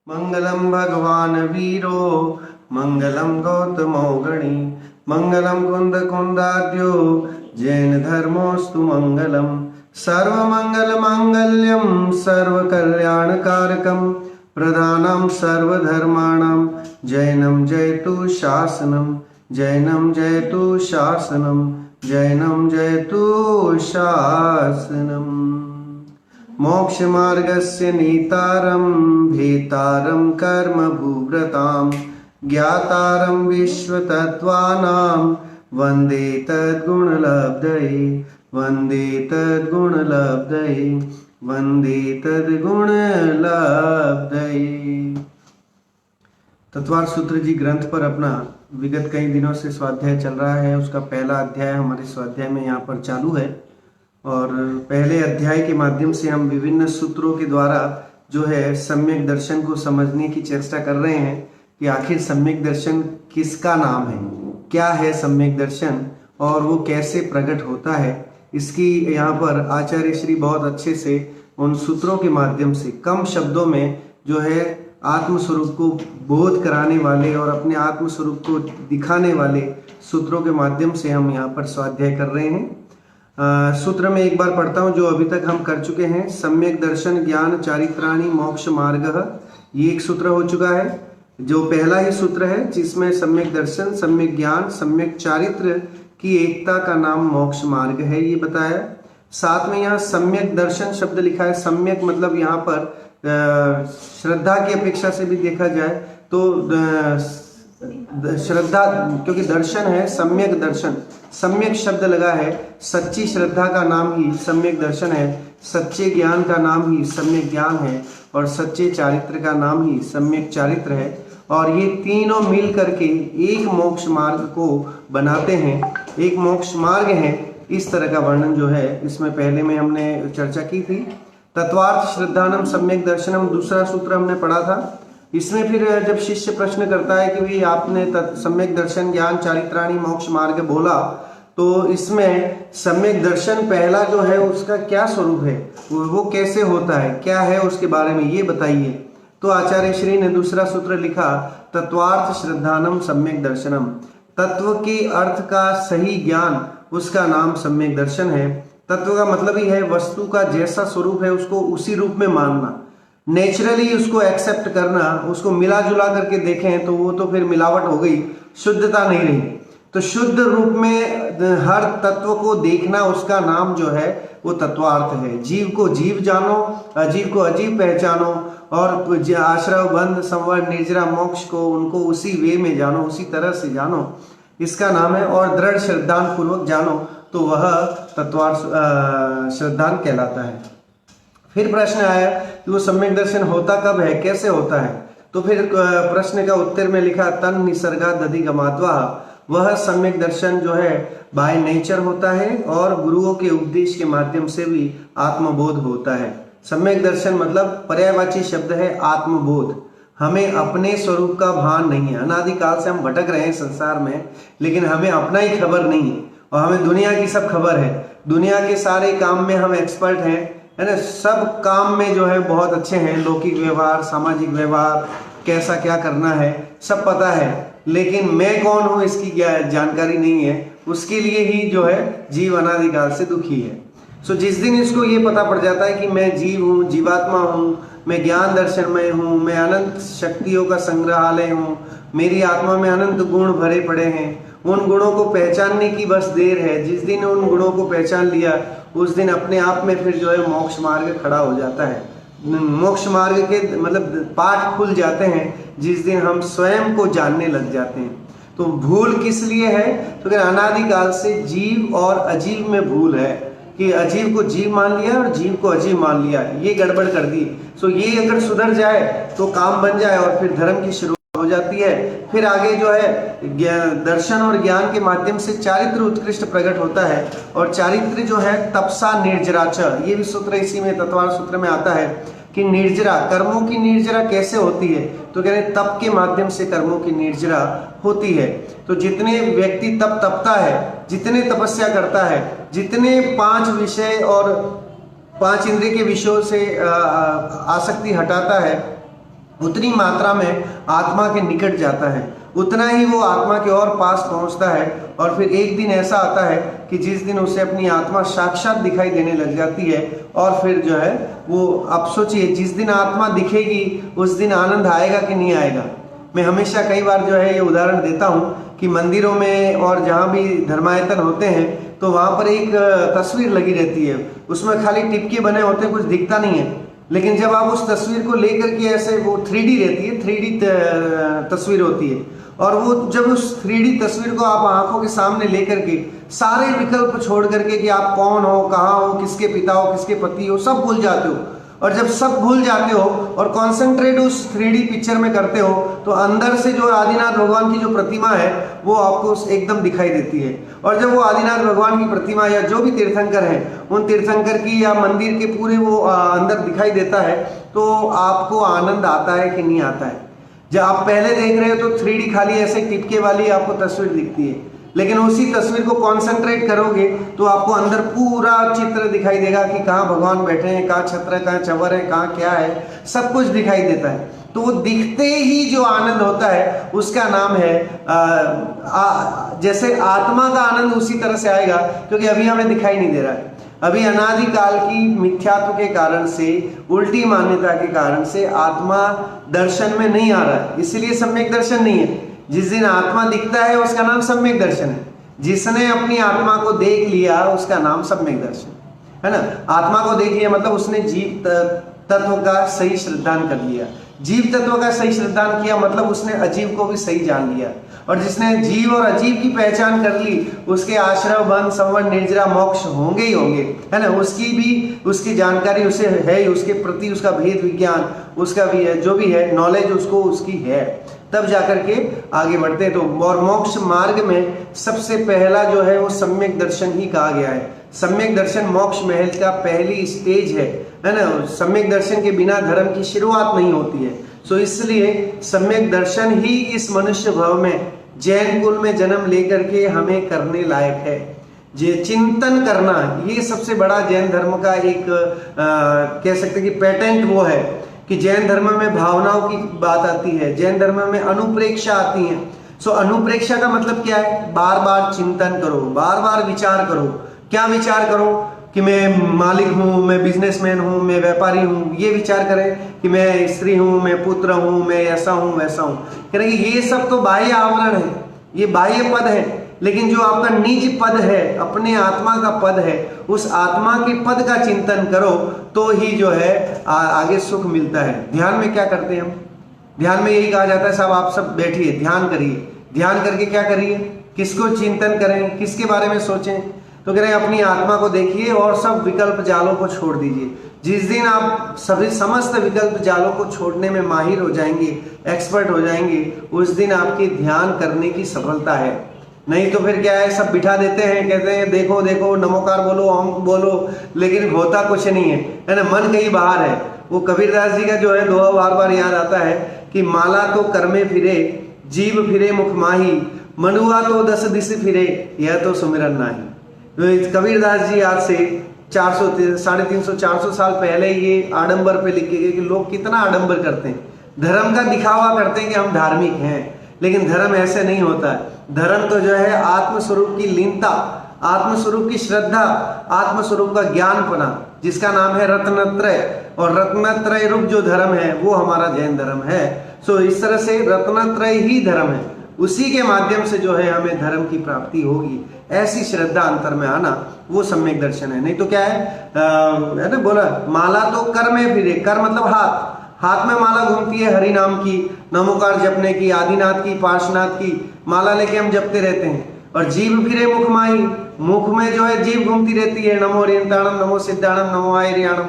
मंगलम भगवान वीरो मंगलम गौतमो गणी मंगलम कुंद कुंदाद्यो जैन धर्मोस्तु मंगलम सर्वमंगल मांगल्यम सर्व कल्याण कारकम प्रधानम सर्वधर्माणां जैनम जयतु शासनम जैनम जयतु शासनम जैनम जयतु शासनम मोक्ष मार्गस्य नीतारं भेतारं कर्म भूव्रतां ज्ञातारं विश्वतत्त्वानां वन्दे तद्गुणलब्धये वन्दे तद्गुणलब्धये वन्दे तद्गुणलब्धये। तत्वार्थ सूत्र जी ग्रंथ पर अपना विगत कई दिनों से स्वाध्याय चल रहा है। उसका पहला अध्याय हमारे स्वाध्याय में यहाँ पर चालू है और पहले अध्याय के माध्यम से हम विभिन्न सूत्रों के द्वारा जो है सम्यक दर्शन को समझने की चेष्टा कर रहे हैं कि आखिर सम्यक दर्शन किसका नाम है, क्या है सम्यक दर्शन और वो कैसे प्रकट होता है। इसकी यहाँ पर आचार्य श्री बहुत अच्छे से उन सूत्रों के माध्यम से कम शब्दों में जो है आत्म स्वरूप को बोध कराने वाले और अपने आत्म स्वरूप को दिखाने वाले सूत्रों के माध्यम से हम यहाँ पर स्वाध्याय कर रहे हैं। सूत्र में एक बार पढ़ता हूं जो अभी तक हम कर चुके हैं। सम्यक दर्शन ज्ञान चारित्राणि मोक्ष मार्ग, ये एक सूत्र हो चुका है जो पहला ही सूत्र है जिसमें सम्यक दर्शन सम्यक ज्ञान सम्यक चारित्र की एकता का नाम मोक्ष मार्ग है, ये बताया। साथ में यहाँ सम्यक दर्शन शब्द लिखा है। सम्यक मतलब यहाँ पर श्रद्धा की अपेक्षा से भी देखा जाए तो श्रद्धा, क्योंकि दर्शन है सम्यक दर्शन, सम्यक शब्द लगा है। सच्ची श्रद्धा का नाम ही सम्यक दर्शन है, सच्चे ज्ञान का नाम ही सम्यक ज्ञान है और सच्चे चारित्र का नाम ही सम्यक चारित्र है। और ये तीनों मिल करके एक मोक्ष मार्ग को बनाते हैं, एक मोक्ष मार्ग है। इस तरह का वर्णन जो है इसमें पहले में हमने चर्चा की थी। तत्वार्थ श्रद्धानम सम्यक दर्शनम दूसरा सूत्र हमने पढ़ा था। इसमें फिर जब शिष्य प्रश्न करता है कि भाई आपने सम्यक दर्शन ज्ञान चारित्राणि मोक्ष मार्ग बोला, तो इसमें सम्यक दर्शन पहला जो है उसका क्या स्वरूप है, वो कैसे होता है, क्या है उसके बारे में ये बताइए। तो आचार्य श्री ने दूसरा सूत्र लिखा, तत्वार्थ श्रद्धानम सम्यक दर्शनम, तत्व के अर्थ का सही ज्ञान उसका नाम सम्यक दर्शन है। तत्व का मतलब ही है वस्तु का जैसा स्वरूप है उसको उसी रूप में मानना, नेचुरली उसको एक्सेप्ट करना। उसको मिला जुला करके देखें तो वो तो फिर मिलावट हो गई, शुद्धता नहीं रही। तो शुद्ध रूप में हर तत्व को देखना, उसका नाम जो है वो तत्वार्थ है। जीव को जीव जानो, अजीव को अजीव पहचानो और आश्रव बंध संवर निर्जरा मोक्ष को उनको उसी वे में जानो, उसी तरह से जानो, इसका नाम है। और दृढ़ श्रद्धान पूर्वक जानो तो वह तत्वार्थ श्रद्धान कहलाता है। फिर प्रश्न आया कि वो सम्यक दर्शन होता कब है, कैसे होता है। तो फिर प्रश्न का उत्तर में लिखा, तन निसर्गा दधिगमात्वा, वह सम्यक दर्शन जो है बाय नेचर होता है और गुरुओं के उपदेश के माध्यम से भी आत्मबोध होता है। सम्यक दर्शन मतलब पर्यायवाची शब्द है आत्मबोध। हमें अपने स्वरूप का भान नहीं है, अनादिकाल से हम भटक रहे हैं संसार में, लेकिन हमें अपना ही खबर नहीं है और हमें दुनिया की सब खबर है। दुनिया के सारे काम में हम एक्सपर्ट हैं, है ना, सब काम में जो है बहुत अच्छे हैं। लौकिक व्यवहार, सामाजिक व्यवहार, कैसा क्या करना है सब पता है, लेकिन मैं कौन हूँ इसकी जानकारी नहीं है। उसके लिए ही जो है जीव अनादिकाल से दुखी है। सो जिस दिन इसको ये पता पड़ जाता है कि मैं जीव हूँ, जीवात्मा हूँ, मैं ज्ञान दर्शनमय हूँ, मैं अनंत शक्तियों का संग्रहालय हूँ, मेरी आत्मा में अनंत गुण भरे पड़े हैं, उन गुणों को पहचानने की बस देर है। जिस दिन उन गुणों को पहचान लिया उस दिन अपने आप में फिर जो है मोक्ष मार्ग खड़ा हो जाता है। मोक्ष मार्ग के मतलब पाठ खुल जाते हैं जिस दिन हम स्वयं को जानने लग जाते हैं। तो भूल किस लिए है, तो क्या अनादिकाल से जीव और अजीव में भूल है कि अजीव को जीव मान लिया और जीव को अजीव मान लिया, ये गड़बड़ कर दी। सो ये अगर सुधर जाए तो काम बन जाए और फिर धर्म की शुरुआत हो जाती है। फिर आगे जो है दर्शन और ज्ञान के माध्यम से चारित्र उत्कृष्ट प्रकट होता है और चारित्र जो है तपसा निर्जराच, ये भी सूत्र इसी में तत्वार्थ सूत्र में आता है कि निर्जरा, कर्मों की निर्जरा कैसे होती है, तो कह रहे तप के माध्यम से कर्मों की निर्जरा होती है। तो जितने व्यक्ति तपता है, जितने तपस्या करता है, जितने 5 विषय और 5 इंद्रिय के विषयों से आसक्ति हटाता है, उतनी मात्रा में आत्मा के निकट जाता है, उतना ही वो आत्मा के और पास पहुंचता है। और फिर एक दिन ऐसा आता है कि जिस दिन उसे अपनी आत्मा साक्षात दिखाई देने लग जाती है, और फिर जो है वो, आप सोचिए, जिस दिन आत्मा दिखेगी उस दिन आनंद आएगा कि नहीं आएगा। मैं हमेशा कई बार जो है ये उदाहरण देता हूँ कि मंदिरों में और जहाँ भी धर्मायतन होते हैं तो वहाँ पर एक तस्वीर लगी रहती है, उसमें खाली टिपके बने होते हैं, कुछ दिखता नहीं है। लेकिन जब आप उस तस्वीर को लेकर के ऐसे, वो 3D रहती है, 3D तस्वीर होती है, और वो जब उस 3D तस्वीर को आप आंखों के सामने लेकर के सारे विकल्प छोड़ करके कि आप कौन हो, कहाँ हो, किसके पिता हो, किसके पति हो, सब भूल जाते हो। और जब सब भूल जाते हो और कॉन्सेंट्रेट उस 3D पिक्चर में करते हो तो अंदर से जो आदिनाथ भगवान की जो प्रतिमा है वो आपको एकदम दिखाई देती है। और जब वो आदिनाथ भगवान की प्रतिमा या जो भी तीर्थंकर है उन तीर्थंकर की या मंदिर के पूरे वो अंदर दिखाई देता है, तो आपको आनंद आता है कि नहीं आता है। जब आप पहले देख रहे हो तो 3D खाली ऐसे टिपके वाली आपको तस्वीर दिखती है, लेकिन उसी तस्वीर को कंसंट्रेट करोगे तो आपको अंदर पूरा चित्र दिखाई देगा कि कहाँ भगवान बैठे हैं, कहाँ छत्र है, कहाँ चवर है, कहाँ क्या है, सब कुछ दिखाई देता है। तो वो दिखते ही जो आनंद होता है उसका नाम है जैसे आत्मा का आनंद उसी तरह से आएगा, क्योंकि अभी हमें दिखाई नहीं दे रहा है। अभी अनादिकाल की मिथ्यात्व के कारण से, उल्टी मान्यता के कारण से आत्मा दर्शन में नहीं आ रहा है, इसीलिए सम्यक दर्शन नहीं है। जिस दिन आत्मा दिखता है उसका नाम सम्यक दर्शन है। जिसने अपनी आत्मा को देख लिया उसका नाम सम्यक दर्शन है ना। आत्मा को देख लिया मतलब उसने जीव तत्व का सही श्रद्धान कर लिया। जीव तत्व का सही श्रद्धान किया मतलब उसने अजीव को भी सही जान लिया। और जिसने जीव और अजीव की पहचान कर ली उसके आश्रम, बंध, संवर, निर्जरा, मोक्ष होंगे ही होंगे, है ना। उसकी भी, उसकी जानकारी उसे है, उसके प्रति उसका भेद विज्ञान उसका भी है, जो भी है नॉलेज उसको उसकी है, तब जाकर के आगे बढ़ते हैं। तो और मोक्ष मार्ग में सबसे पहला जो है वो सम्यक दर्शन ही कहा गया है। सम्यक दर्शन मोक्ष महल का पहली स्टेज है ना। सम्यक दर्शन के बिना धर्म की शुरुआत नहीं होती है। सो इसलिए सम्यक दर्शन ही इस मनुष्य भव में जैन कुल में जन्म लेकर के हमें करने लायक है। जे चिंतन करना, ये सबसे बड़ा जैन धर्म का एक कह सकते कि पेटेंट वो है कि जैन धर्म में भावनाओं की बात आती है, जैन धर्म में अनुप्रेक्षा आती है। सो अनुप्रेक्षा का मतलब क्या है? बार बार चिंतन करो, बार बार विचार करो। क्या विचार करो? कि मैं मालिक हूँ, मैं बिजनेसमैन हूँ, मैं व्यापारी हूँ, ये विचार करें कि मैं स्त्री हूँ, मैं पुत्र हूँ, मैं ऐसा हूँ वैसा हूँ। करेंगे ये सब तो बाह्य आवरण है, ये बाह्य पद है। लेकिन जो आपका निज पद है, अपने आत्मा का पद है, उस आत्मा के पद का चिंतन करो तो ही जो है आगे सुख मिलता है। ध्यान में क्या करते हैं हम? ध्यान में यही कहा जाता है साहब आप सब बैठिए, ध्यान करिए। ध्यान करके क्या करिए? किसको चिंतन करें, किसके बारे में सोचें? तो कह रहे हैं अपनी आत्मा को देखिए और सब विकल्प जालों को छोड़ दीजिए। जिस दिन आप सभी समस्त विकल्प जालों को छोड़ने में माहिर हो जाएंगे, एक्सपर्ट हो जाएंगे, उस दिन आपकी ध्यान करने की सफलता है। नहीं तो फिर क्या है, सब बिठा देते हैं, कहते हैं देखो देखो नमोकार बोलो, ओम बोलो, लेकिन होता कुछ नहीं है ना। मन कहीं बाहर है। वो कबीरदास जी का जो है दोहा बार बार याद आता है कि माला तो कर्मे फिरे, जीव फिरे मुख माही, मनुआ तो 10 दिस फिरे, यह तो सुमिरन नाही। तो कबीरदास जी आज से 400, 350, 400 साल पहले ये आडंबर पे लिखे गए कि लोग कितना आडंबर करते हैं, धर्म का दिखावा करते हैं कि हम धार्मिक हैं, लेकिन धर्म ऐसे नहीं होता है। धर्म तो जो है आत्मस्वरूप की लीनता, आत्मस्वरूप की श्रद्धा, आत्मस्वरूप का ज्ञानपना, जिसका नाम है रत्नत्रय। और रत्नत्रय रूप जो धर्म है वो हमारा जैन धर्म है। सो इस तरह से रत्नत्रय ही धर्म है, उसी के माध्यम से जो है हमें धर्म की प्राप्ति होगी। ऐसी श्रद्धा अंतर में आना वो सम्यक दर्शन है। नहीं तो क्या है ना, बोला माला तो कर में फिरे। कर मतलब हाथ, हाथ में माला घूमती है हरि नाम की, नमोकार जपने की, आदिनाथ की, पार्श्वनाथ की माला लेके हम जपते रहते हैं। और जीव फिरे मुख माही, मुख में जो है जीव घूमती रहती है, नमो ओरियंताणम, नमो सिद्धाणम, नमो आयरियाणम।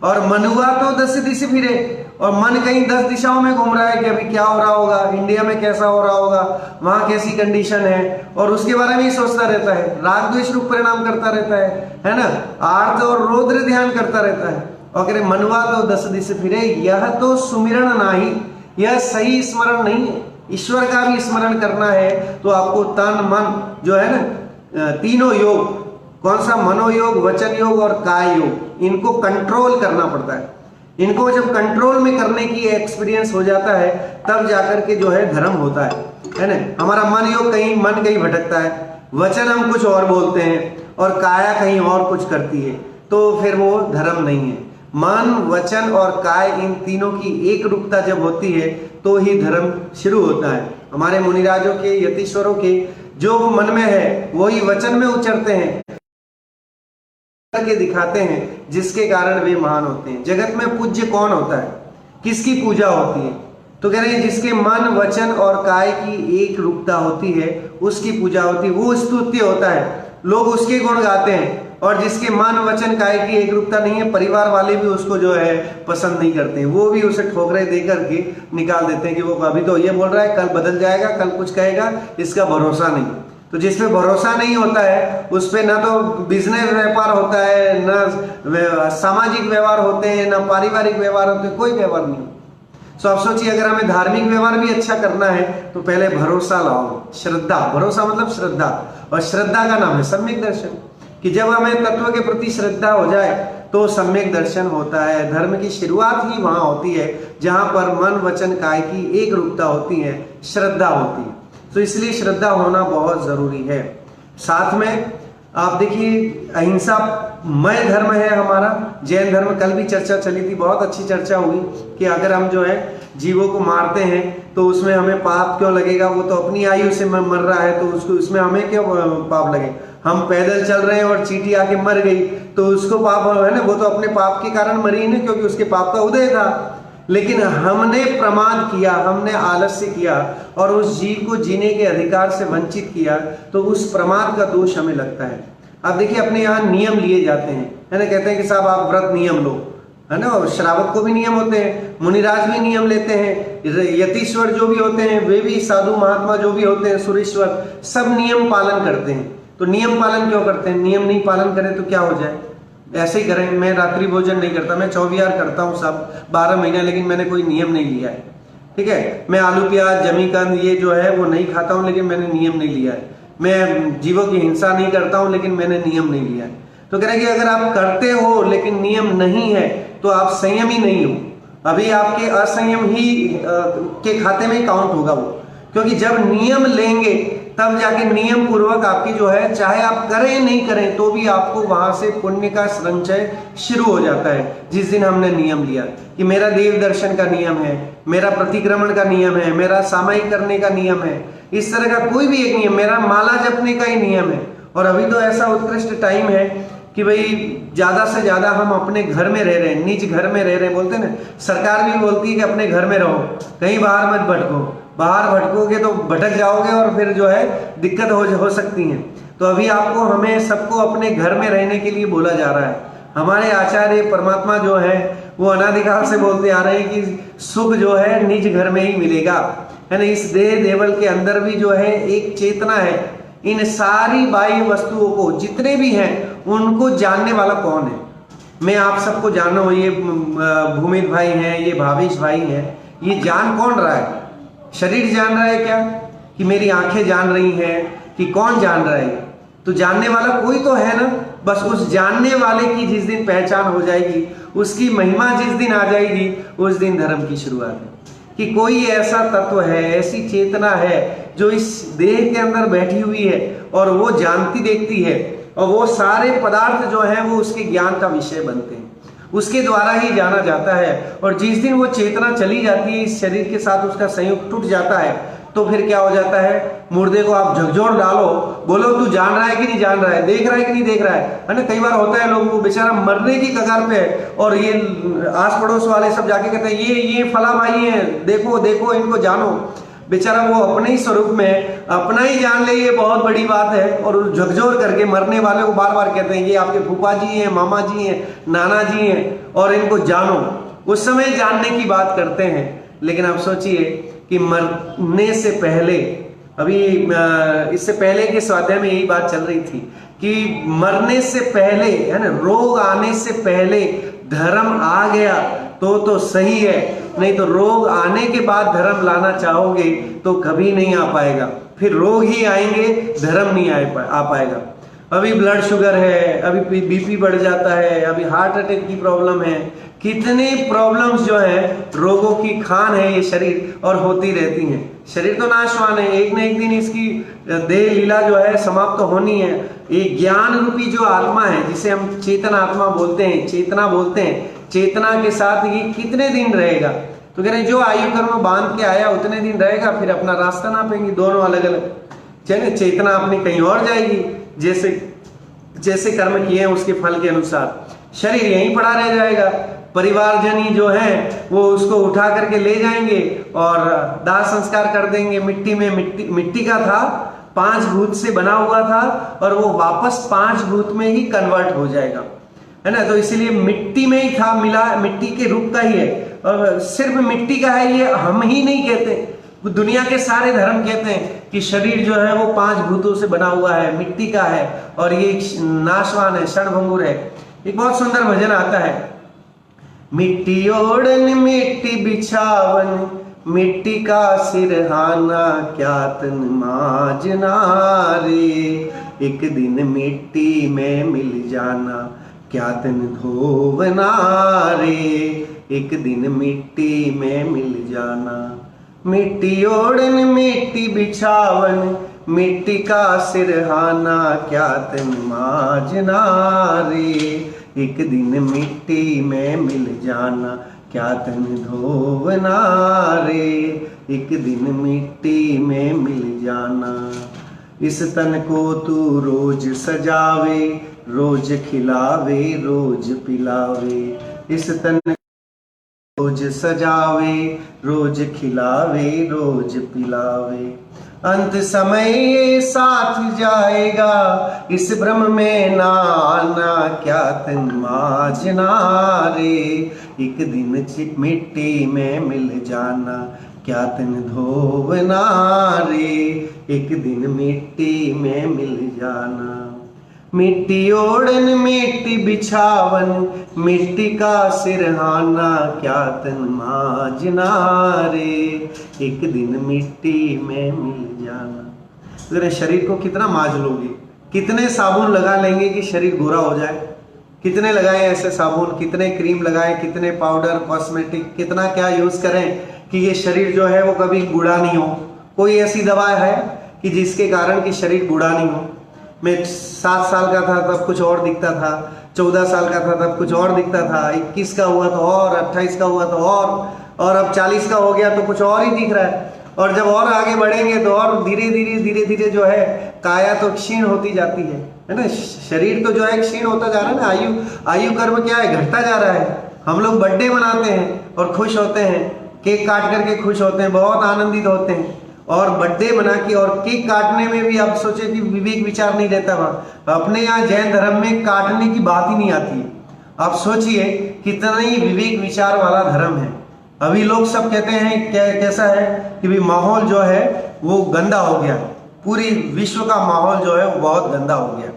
और मनुआ तो 10 दिश फिरे, और मन कहीं 10 दिशाओं में घूम रहा है कि अभी क्या हो रहा होगा, इंडिया में कैसा हो रहा होगा, वहां कैसी कंडीशन है, और उसके बारे में ही सोचता रहता है। राग द्वेष रूप परिणाम करता रहता है ना। आर्त और रौद्र ध्यान करता रहता है। और कह रहे मनुआ तो 10 दिश फिरे, यह तो सुमिरन नाही, यह सही स्मरण नहीं है। ईश्वर का भी स्मरण करना है तो आपको तन मन जो है ना, तीनों योग, कौन सा? मनोयोग, वचन योग और काय योग, इनको कंट्रोल करना पड़ता है। इनको जब कंट्रोल में करने की एक्सपीरियंस हो जाता है तब जाकर के जो है धर्म होता है ना। हमारा मन कहीं भटकता है, वचन हम कुछ और बोलते हैं और काया कहीं और कुछ करती है, तो फिर वो धर्म नहीं है। मन, वचन और काय, इन तीनों की एक रूपता जब होती है तो ही धर्म शुरू होता है। हमारे मुनिराजों के, यतीश्वरों के जो मन में है वही वचन में उचरते हैं, करके दिखाते हैं, जिसके कारण वे महान होते हैं। जगत में पूज्य कौन होता है, किसकी पूजा होती है? तो कह रहे हैं जिसके मन, वचन और काय की एक रूपता होती है उसकी पूजा होती है, वो स्तुत्य होता है, लोग उसके गुण गाते हैं। और जिसके मन, वचन, काय की एक रूपता नहीं है, परिवार वाले भी उसको जो है पसंद नहीं करते हैं, वो भी उसे ठोकरे दे करके निकाल देते हैं कि वो अभी तो ये बोल रहा है, कल बदल जाएगा, कल कुछ कहेगा, इसका भरोसा नहीं। तो जिसपे भरोसा नहीं होता है उस पे ना तो बिजनेस व्यापार होता है, ना सामाजिक व्यवहार होते हैं, ना पारिवारिक व्यवहार होते हैं, कोई व्यवहार नहीं। तो आप सोचिए, अगर हमें धार्मिक व्यवहार भी अच्छा करना है तो पहले भरोसा लाओ, श्रद्धा। भरोसा मतलब श्रद्धा, और श्रद्धा का नाम है सम्यक दर्शन। कि जब हमें तत्व के प्रति श्रद्धा हो जाए तो सम्यक दर्शन होता है। धर्म की शुरुआत ही वहां होती है जहां पर मन, वचन, काय की एक रूपता होती है, श्रद्धा होती है। तो इसलिए श्रद्धा होना बहुत जरूरी है। साथ में आप देखिए, अहिंसा मय धर्म है हमारा। जैन धर्म, कल भी चर्चा चली थी, बहुत अच्छी चर्चा हुई कि अगर हम जो है जीवों को मारते हैं तो उसमें हमें पाप क्यों लगेगा, वो तो अपनी आयु से मर रहा है, तो उसको उसमें हमें क्यों पाप लगे। हम पैदल चल रहे हैं और चींटी आके मर गई तो उसको पाप है ना, वो तो अपने पाप के कारण मरी ना, क्योंकि उसके पाप का उदय था। लेकिन हमने प्रमाद किया, हमने आलस्य किया और उस जीव को जीने के अधिकार से वंचित किया, तो उस प्रमाद का दोष हमें लगता है। अब देखिए, अपने यहाँ नियम लिए जाते हैं, है ना, कहते हैं कि साहब आप व्रत नियम लो, है ना, और श्रावक को भी नियम होते हैं, मुनिराज भी नियम लेते हैं, यतीश्वर जो भी होते हैं वे भी, साधु महात्मा जो भी होते हैं, सुरेश्वर, सब नियम पालन करते हैं। तो नियम पालन क्यों करते हैं? नियम नहीं पालन करें तो क्या हो जाए? ऐसे ही करें, मैं रात्रि भोजन नहीं करता, मैं 24 करता हूँ सब 12 महीना, लेकिन मैंने कोई नियम नहीं लिया है, ठीक है। मैं आलू, प्याज, जमीकंद ये जो है वो नहीं खाता हूँ, लेकिन मैंने नियम नहीं लिया है। मैं जीवों की हिंसा नहीं करता हूँ, लेकिन मैंने नियम नहीं लिया है। तो कह रहे कि अगर आप करते हो लेकिन नियम नहीं है तो आप संयमी नहीं हो। अभी आपके असंयम ही के खाते में काउंट होगा वो, क्योंकि जब नियम लेंगे तब जाके नियम पूर्वक आपकी जो है, चाहे आप करें नहीं करें तो भी आपको वहां से पुण्य का संचय शुरू हो जाता है। जिस दिन हमने नियम लिया कि मेरा देव दर्शन का नियम है, मेरा प्रतिक्रमण का नियम है, मेरा सामायिक करने का नियम है, इस तरह का कोई भी एक नियम, मेरा माला जपने का ही नियम है। और अभी तो ऐसा उत्कृष्ट टाइम है कि भाई ज्यादा से ज्यादा हम अपने घर में रह रहे हैं, निज घर में रह रहे हैं, बोलते हैं ना, सरकार भी बोलती है कि अपने घर में रहो, कहीं बाहर मत भटको, बाहर भटकोगे तो भटक जाओगे और फिर जो है दिक्कत हो सकती है। तो अभी आपको, हमें सबको अपने घर में रहने के लिए बोला जा रहा है। हमारे आचार्य परमात्मा जो है वो अनादिकाल से बोलते आ रहे हैं कि सुख जो है निज घर में ही मिलेगा, है ना। इस देह देवल के अंदर भी जो है एक चेतना है। इन सारी बाह्य वस्तुओं को, जितने भी हैं, उनको जानने वाला कौन है? मैं आप सबको जान रहा हूँ, ये भूमित भाई हैं, ये भावेश भाई हैं, ये जान कौन रहा है? शरीर जान रहा है क्या? कि मेरी आंखें जान रही हैं? कि कौन जान रहा है? तो जानने वाला कोई तो है ना। बस उस जानने वाले की जिस दिन पहचान हो जाएगी, उसकी महिमा जिस दिन आ जाएगी, उस दिन धर्म की शुरुआत है। कि कोई ऐसा तत्व है, ऐसी चेतना है जो इस देह के अंदर बैठी हुई है और वो जानती देखती है, और वो सारे पदार्थ जो हैं वो उसके ज्ञान का विषय बनते हैं, उसके द्वारा ही जाना जाता है। और जिस दिन वो चेतना चली जाती है, इस शरीर के साथ उसका संयोग टूट जाता है, तो फिर क्या हो जाता है? मुर्दे को आप झकझोर डालो, बोलो तू जान रहा है कि नहीं जान रहा है, देख रहा है कि नहीं देख रहा है ना। कई बार होता है, लोग, वो बेचारा मरने की कगार पे है और ये आस पड़ोस वाले सब जाके कहते हैं ये फला भाई है, देखो देखो इनको जानो। बेचारा वो अपने ही स्वरूप में अपना ही जान ले, ये बहुत बड़ी बात है। और झकझोर करके मरने वाले को बार बार कहते हैं ये आपके फूफा जी हैं, मामा जी हैं, नाना जी हैं, और इनको जानो। उस समय जानने की बात करते हैं। लेकिन आप सोचिए कि मरने से पहले, अभी इससे पहले के स्वाध्याय में यही बात चल रही थी कि मरने से पहले, है ना, रोग आने से पहले धर्म आ गया तो सही है, नहीं तो रोग आने के बाद धर्म लाना चाहोगे तो कभी नहीं आ पाएगा। फिर रोग ही आएंगे, धर्म नहीं आ पाएगा। अभी ब्लड शुगर है, अभी बीपी बढ़ जाता है, अभी हार्ट अटैक की प्रॉब्लम है, कितने प्रॉब्लम्स जो है, रोगों की खान है ये शरीर और होती रहती हैं। शरीर तो नाशवान है, एक न एक दिन इसकी देह लीला जो है समाप्त तो होनी है। ये ज्ञान रूपी जो आत्मा है, जिसे हम चेतन आत्मा बोलते हैं, चेतना बोलते हैं, चेतना के साथ ये कितने दिन रहेगा? तो कह रहे जो आयु कर्म बांध के आया उतने दिन रहेगा, फिर अपना रास्ता नापेंगे, दोनों अलग अलग। चलिए, चेतना अपनी कहीं और जाएगी, जैसे जैसे कर्म किए हैं उसके फल के अनुसार। शरीर यहीं पड़ा रह जाएगा, परिवारजनी जो है वो उसको उठा करके ले जाएंगे और दाह संस्कार कर देंगे मिट्टी में। मिट्टी का था, 5 भूत से बना हुआ था और वो वापस 5 भूत में ही कन्वर्ट हो जाएगा, है ना। तो इसीलिए मिट्टी में ही था, मिला, मिट्टी के रूप का ही है और सिर्फ मिट्टी का है, ये हम ही नहीं कहते, दुनिया के सारे धर्म कहते हैं कि शरीर जो है वो 5 भूतों से बना हुआ है, मिट्टी का है और ये नाशवान है, क्षणभंगुर है। एक बहुत सुंदर भजन आता है, मिट्टी ओढ़न मिट्टी बिछावन, मिट्टी का सिरहाना क्या तन माजना रे, एक दिन मिट्टी में मिल जाना क्या तन धोवना रे, एक दिन मिट्टी में मिल जाना। मिट्टी ओढ़न मिट्टी बिछावन, मिट्टी का सिरहाना क्या तन माजना रे, एक दिन मिट्टी में मिल जाना क्या तन धोवना रे, एक दिन मिट्टी में मिल जाना। इस तन को तू रोज सजावे, रोज खिलावे, रोज पिलावे, इस तन रोज सजावे, रोज खिलावे, रोज पिलावे, अंत समय ये साथ जाएगा, इस भ्रम में ना आना क्या तन माजना रे, एक दिन मिट्टी में मिल जाना क्या तन धोवना रे, एक दिन मिट्टी में मिल जाना। मिट्टी ओढ़न मिट्टी बिछावन, मिट्टी का सिरहाना क्या तन माजना रे, एक दिन मिट्टी में मिल जाना। अगर शरीर को कितना माज लोगे, कितने साबुन लगा लेंगे कि शरीर गोरा हो जाए? कितने लगाए ऐसे साबुन, कितने क्रीम लगाए, कितने पाउडर, कॉस्मेटिक, कितना क्या यूज करें कि ये शरीर जो है वो कभी बूढ़ा नहीं हो? कोई ऐसी दवा है कि जिसके कारण कि शरीर बूढ़ा नहीं हो? मैं 7 साल का था तब कुछ और दिखता था, 14 साल का था तब कुछ और दिखता था, 21 का हुआ तो और, 28 का हुआ तो और अब 40 का हो गया तो कुछ और ही दिख रहा है। और जब और आगे बढ़ेंगे तो और धीरे धीरे जो है काया तो क्षीण होती जाती है ना। शरीर तो जो है क्षीण होता जा रहा है ना। आयु कर्म क्या है, घटता जा रहा है। हम लोग बर्थडे मनाते हैं और खुश होते हैं, केक काट करके खुश होते हैं, बहुत आनंदित होते हैं। और बर्थडे बना के और केक काटने में भी आप सोचे कि विवेक विचार नहीं रहता वहां। अपने यहाँ जैन धर्म में काटने की बात ही नहीं आती। आप सोचिए कितना ही विवेक विचार वाला धर्म है। अभी लोग सब कहते हैं कैसा है कि भी माहौल जो है वो गंदा हो गया, पूरी विश्व का माहौल जो है वो बहुत गंदा हो गया।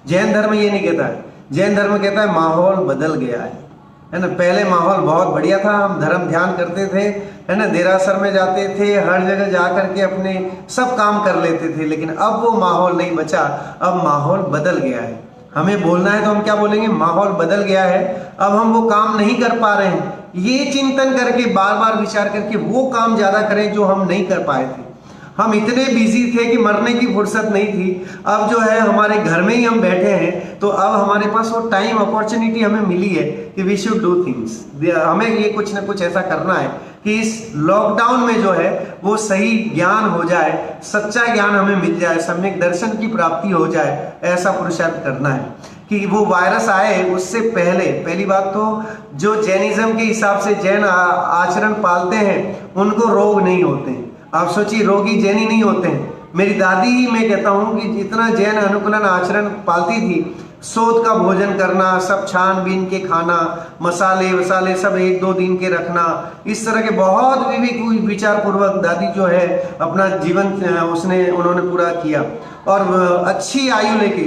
जैन धर्म ये नहीं कहता है, जैन धर्म कहता है माहौल बदल गया है ना। पहले माहौल बहुत बढ़िया था, हम धर्म ध्यान करते थे, है ना, देरासर में जाते थे, हर जगह जा करके अपने सब काम कर लेते थे। लेकिन अब वो माहौल नहीं बचा, अब माहौल बदल गया है। हमें बोलना है तो हम क्या बोलेंगे, माहौल बदल गया है, अब हम वो काम नहीं कर पा रहे हैं। ये चिंतन करके बार बार विचार करके वो काम ज्यादा करें जो हम नहीं कर पाए थे। हम इतने बिजी थे कि मरने की फुर्सत नहीं थी। अब जो है हमारे घर में ही हम बैठे हैं, तो अब हमारे पास वो टाइम अपॉर्चुनिटी हमें मिली है कि वी शुड डू थिंग्स। हमें ये कुछ ना कुछ ऐसा करना है कि इस लॉकडाउन में जो है वो सही ज्ञान हो जाए, सच्चा ज्ञान हमें मिल जाए, सम्यक दर्शन की प्राप्ति हो जाए, ऐसा पुरुषार्थ करना है कि वो वायरस आए उससे पहली बात तो जो जैनिज्म के हिसाब से जैन आचरण पालते हैं उनको रोग नहीं होते हैं। आप सोचिए, रोगी जैनी नहीं होते हैं। मेरी दादी, मैं कहता हूँ कि जितना जैन अनुकूलन आचरण पालती थी, शोध का भोजन करना, सब छानबीन के खाना, मसाले वसाले सब 1-2 दिन के रखना, इस तरह के बहुत विवेक विचार पूर्वक दादी जो है अपना जीवन उन्होंने पूरा किया। और अच्छी आयु लेके,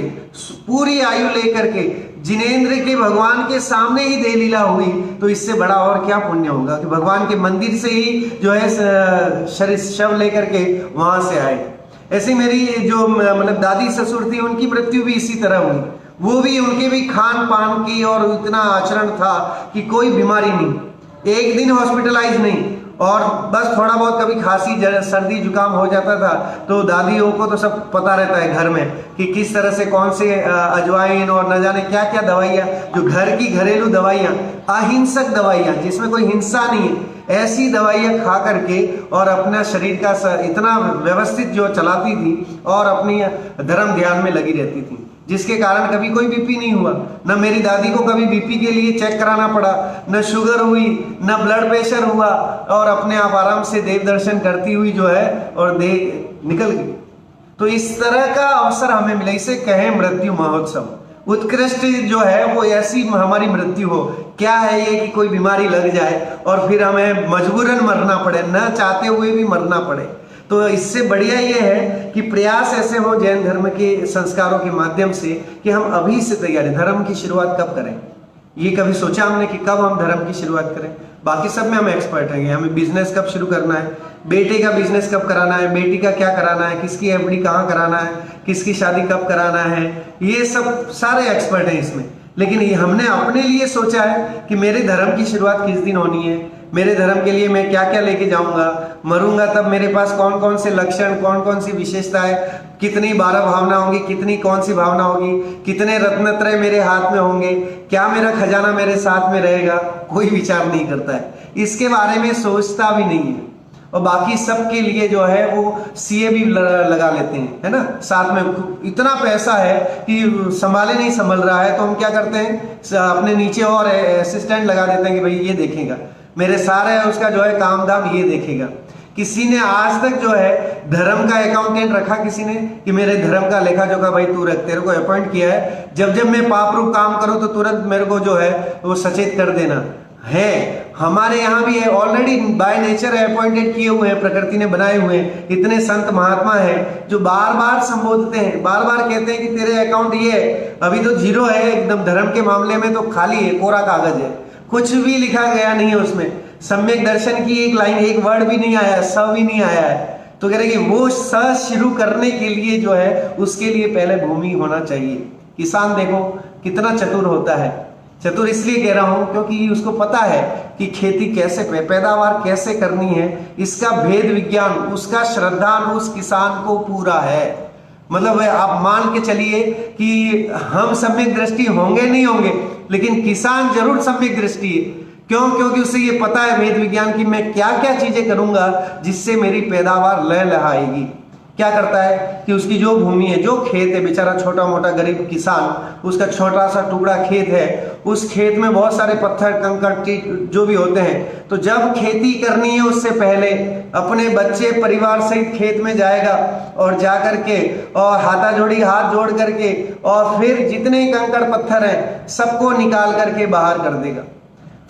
पूरी आयु लेकर के जिनेंद्र के भगवान के सामने ही दे लीला हुई, तो इससे बड़ा और क्या पुण्य होगा कि भगवान के मंदिर से ही जो है शरीर शव लेकर के वहां से आए। ऐसे ही मेरी जो मतलब दादी ससुर थी, उनकी मृत्यु भी इसी तरह हुई। वो भी, उनके भी खान पान की और इतना आचरण था कि कोई बीमारी नहीं, एक दिन हॉस्पिटलाइज नहीं, और बस थोड़ा बहुत कभी खांसी सर्दी जुकाम हो जाता था तो दादियों को तो सब पता रहता है घर में कि किस तरह से कौन से अजवाइन और न जाने क्या क्या दवाइयाँ, जो घर की घरेलू दवाइयाँ, अहिंसक दवाइयाँ जिसमें कोई हिंसा नहीं है, ऐसी दवाइयाँ खा करके और अपना शरीर का इतना व्यवस्थित जो चलाती थी और अपनी धर्म ध्यान में लगी रहती थी, जिसके कारण कभी कोई बीपी नहीं हुआ। न मेरी दादी को कभी बीपी के लिए चेक कराना पड़ा, न शुगर हुई, न ब्लड प्रेशर हुआ, और अपने आप आराम से देव दर्शन करती हुई जो है और देह निकल गई। तो इस तरह का अवसर हमें मिला, इसे कहें मृत्यु महोत्सव। उत्कृष्ट जो है वो ऐसी हमारी मृत्यु हो। क्या है ये कि कोई बीमारी लग जाए और फिर हमें मजबूरन मरना पड़े, न चाहते हुए भी मरना पड़े। तो इससे बढ़िया ये है कि प्रयास ऐसे हो जैन धर्म के संस्कारों के माध्यम से कि हम अभी से तैयारी, धर्म की शुरुआत कब करें, ये कभी सोचा हमने कि कब हम धर्म की शुरुआत करें? बाकी सब में हम एक्सपर्ट हैं, हमें बिजनेस कब शुरू करना है, बेटे का बिजनेस कब कराना है, बेटी का क्या कराना है, किसकी एफडी कहाँ कराना है, किसकी शादी कब कराना है, ये सब सारे एक्सपर्ट हैं इसमें। लेकिन ये हमने अपने लिए सोचा है कि मेरे धर्म की शुरुआत किस दिन होनी है, मेरे धर्म के लिए मैं क्या क्या लेके जाऊंगा, मरूंगा तब मेरे पास कौन कौन से लक्षण, कौन कौन सी विशेषताएं, कितनी 12 भावना होंगी, कितनी कौन सी भावना होगी, कितने रत्नत्रय मेरे हाथ में होंगे, क्या मेरा खजाना मेरे साथ में रहेगा, कोई विचार नहीं करता है, इसके बारे में सोचता भी नहीं है। और बाकी सब के लिए जो है वो सीए भी लगा लेते हैं, है ना, साथ में इतना पैसा है कि संभाले नहीं संभल रहा है, तो हम क्या करते हैं अपने नीचे और असिस्टेंट लगा देते हैं कि भाई ये देखेगा मेरे सारे उसका जो है काम धाम ये देखेगा। किसी ने आज तक जो है धर्म का अकाउंटेंट रखा किसी ने कि मेरे धर्म का लेखा जोखा भाई तू रख, तेरे को अपॉइंट किया है, जब जब मैं पाप रूप काम करूं तो तुरंत मेरे को जो है वो सचेत कर देना है। हमारे यहाँ भी है, ऑलरेडी बाय नेचर अपॉइंटेड किए हुए हैं, प्रकृति ने बनाए हुए हैं। इतने संत महात्मा हैं जो बार बार संबोधते हैं, बार बार कहते हैं कि तेरे अकाउंट ये है, अभी तो जीरो है एकदम, धर्म के मामले में तो खाली है, कोरा कागज है, कुछ भी लिखा गया नहीं है उसमें, सम्यक दर्शन की एक लाइन, एक वर्ड भी नहीं आया, स भी नहीं आया है। तो कह रहे कि वो स शुरू करने के लिए जो है उसके लिए पहले भूमि होना चाहिए। किसान देखो कितना चतुर होता है, चतुर इसलिए कह रहा हूं क्योंकि उसको पता है कि खेती कैसे, पैदावार कैसे करनी है, इसका भेद विज्ञान, उसका श्रद्धान उस किसान को पूरा है। मतलब आप मान के चलिए कि हम सम्यक दृष्टि होंगे नहीं होंगे, लेकिन किसान जरूर सम्यक दृष्टि है। क्यों? क्योंकि उसे ये पता है वेद विज्ञान की मैं क्या क्या चीजें करूंगा जिससे मेरी पैदावार लहलहाएगी। क्या करता है कि उसकी जो भूमि है, जो खेत है, बेचारा छोटा मोटा गरीब किसान, उसका छोटा सा टुकड़ा खेत है, उस खेत में बहुत सारे पत्थर कंकड़ जो भी होते हैं, तो जब खेती करनी है उससे पहले अपने बच्चे परिवार सहित खेत में जाएगा और जा करके और हाथ जोड़ करके और फिर जितने कंकड़ पत्थर हैं सबको निकाल करके बाहर कर देगा।